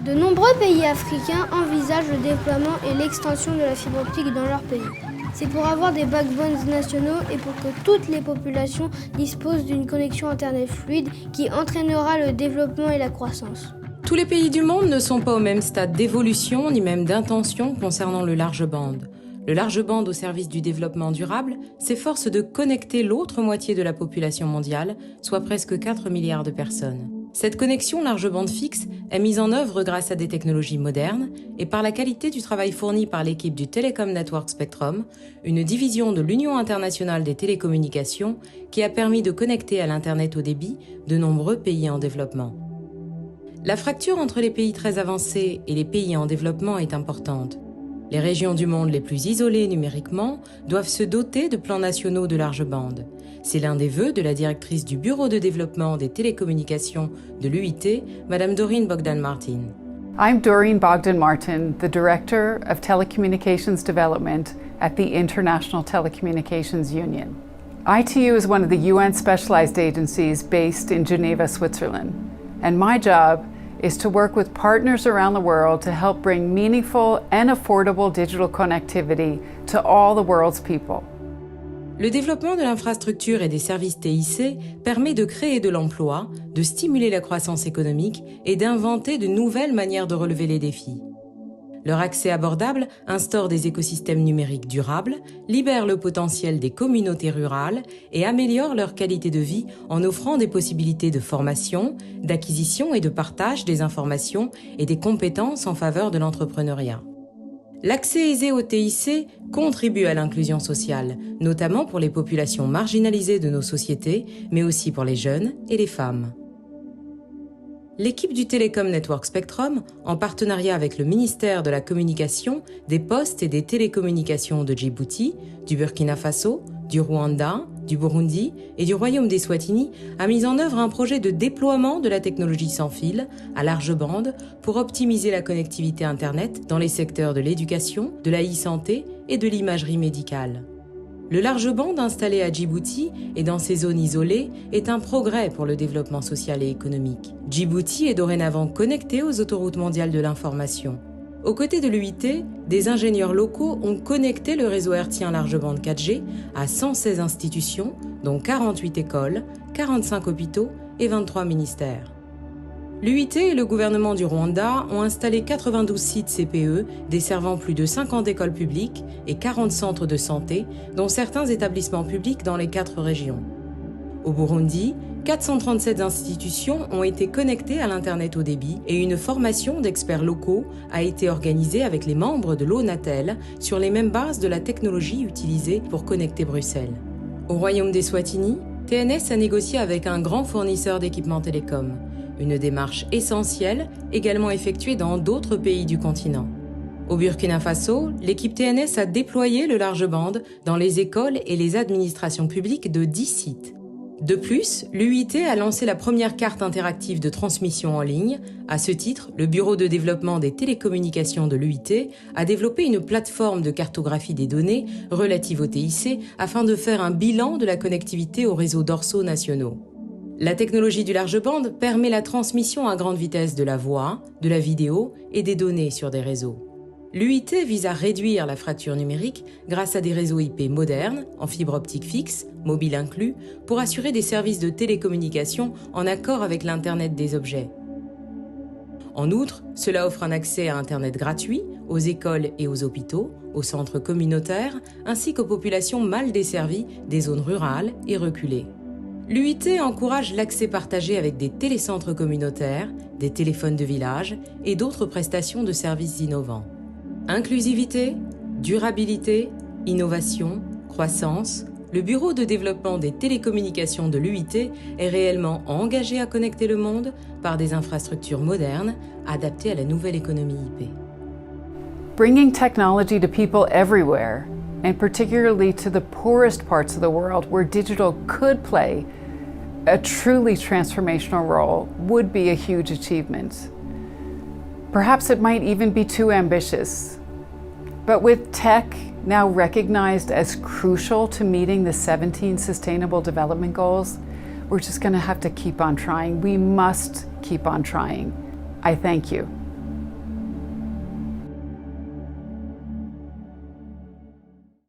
De nombreux pays africains envisagent le déploiement et l'extension de la fibre optique dans leur pays. C'est pour avoir des backbones nationaux et pour que toutes les populations disposent d'une connexion Internet fluide qui entraînera le développement et la croissance. Tous les pays du monde ne sont pas au même stade d'évolution ni même d'intention concernant le large bande. Le large bande au service du développement durable s'efforce de connecter l'autre moitié de la population mondiale, soit presque 4 milliards de personnes. Cette connexion large bande fixe est mise en œuvre grâce à des technologies modernes et par la qualité du travail fourni par l'équipe du Telecom Network Spectrum, une division de l'Union internationale des télécommunications qui a permis de connecter à l'Internet haut débit de nombreux pays en développement. La fracture entre les pays très avancés et les pays en développement est importante. Les régions du monde les plus isolées numériquement doivent se doter de plans nationaux de large bande. C'est l'un des vœux de la directrice du Bureau de développement des télécommunications de l'UIT, Madame Doreen Bogdan-Martin. I'm Doreen Bogdan-Martin, the Director of Telecommunications Development at the International Telecommunications Union. ITU is one of the UN specialized agencies based in Geneva, Switzerland, and my job is to work with partners around the world to help bring meaningful and affordable digital connectivity to all the world's people. Le développement de l'infrastructure et des services TIC permet de créer de l'emploi, de stimuler la croissance économique et d'inventer de nouvelles manières de relever les défis. Leur accès abordable instaure des écosystèmes numériques durables, libère le potentiel des communautés rurales et améliore leur qualité de vie en offrant des possibilités de formation, d'acquisition et de partage des informations et des compétences en faveur de l'entrepreneuriat. L'accès aisé au TIC contribue à l'inclusion sociale, notamment pour les populations marginalisées de nos sociétés, mais aussi pour les jeunes et les femmes. L'équipe du Telecom Network Spectrum, en partenariat avec le ministère de la Communication, des Postes et des Télécommunications de Djibouti, du Burkina Faso, du Rwanda, du Burundi et du Royaume d'Eswatini, a mis en œuvre un projet de déploiement de la technologie sans fil, à large bande, pour optimiser la connectivité Internet dans les secteurs de l'éducation, de la e-santé et de l'imagerie médicale. Le large bande installé à Djibouti et dans ces zones isolées est un progrès pour le développement social et économique. Djibouti est dorénavant connecté aux autoroutes mondiales de l'information. Aux côtés de l'UIT, des ingénieurs locaux ont connecté le réseau hertzien large bande 4G à 116 institutions, dont 48 écoles, 45 hôpitaux et 23 ministères. L'UIT et le gouvernement du Rwanda ont installé 92 sites CPE desservant plus de 50 écoles publiques et 40 centres de santé, dont certains établissements publics dans les 4 régions. Au Burundi, 437 institutions ont été connectées à l'Internet haut débit et une formation d'experts locaux a été organisée avec les membres de l'ONATEL sur les mêmes bases de la technologie utilisée pour connecter Bruxelles. Au Royaume d'Eswatini, TNS a négocié avec un grand fournisseur d'équipements télécoms. Une démarche essentielle, également effectuée dans d'autres pays du continent. Au Burkina Faso, l'équipe TNS a déployé le large bande dans les écoles et les administrations publiques de 10 sites. De plus, l'UIT a lancé la première carte interactive de transmission en ligne. À ce titre, le Bureau de développement des télécommunications de l'UIT a développé une plateforme de cartographie des données relative au TIC afin de faire un bilan de la connectivité aux réseaux dorsaux nationaux. La technologie du large bande permet la transmission à grande vitesse de la voix, de la vidéo et des données sur des réseaux. L'UIT vise à réduire la fracture numérique grâce à des réseaux IP modernes, en fibre optique fixe, mobile inclus, pour assurer des services de télécommunication en accord avec l'Internet des objets. En outre, cela offre un accès à Internet gratuit aux écoles et aux hôpitaux, aux centres communautaires, ainsi qu'aux populations mal desservies des zones rurales et reculées. L'UIT encourage l'accès partagé avec des télécentres communautaires, des téléphones de village et d'autres prestations de services innovants. Inclusivité, durabilité, innovation, croissance, le Bureau de développement des télécommunications de l'UIT est réellement engagé à connecter le monde par des infrastructures modernes adaptées à la nouvelle économie IP. Bringing technology to people everywhere, and particularly to the poorest parts of the world where digital could play a truly transformational role, would be a huge achievement. Perhaps it might even be too ambitious. But with tech now recognized as crucial to meeting the 17 Sustainable Development Goals, we're just going to have to keep on trying. We must keep on trying. I thank you.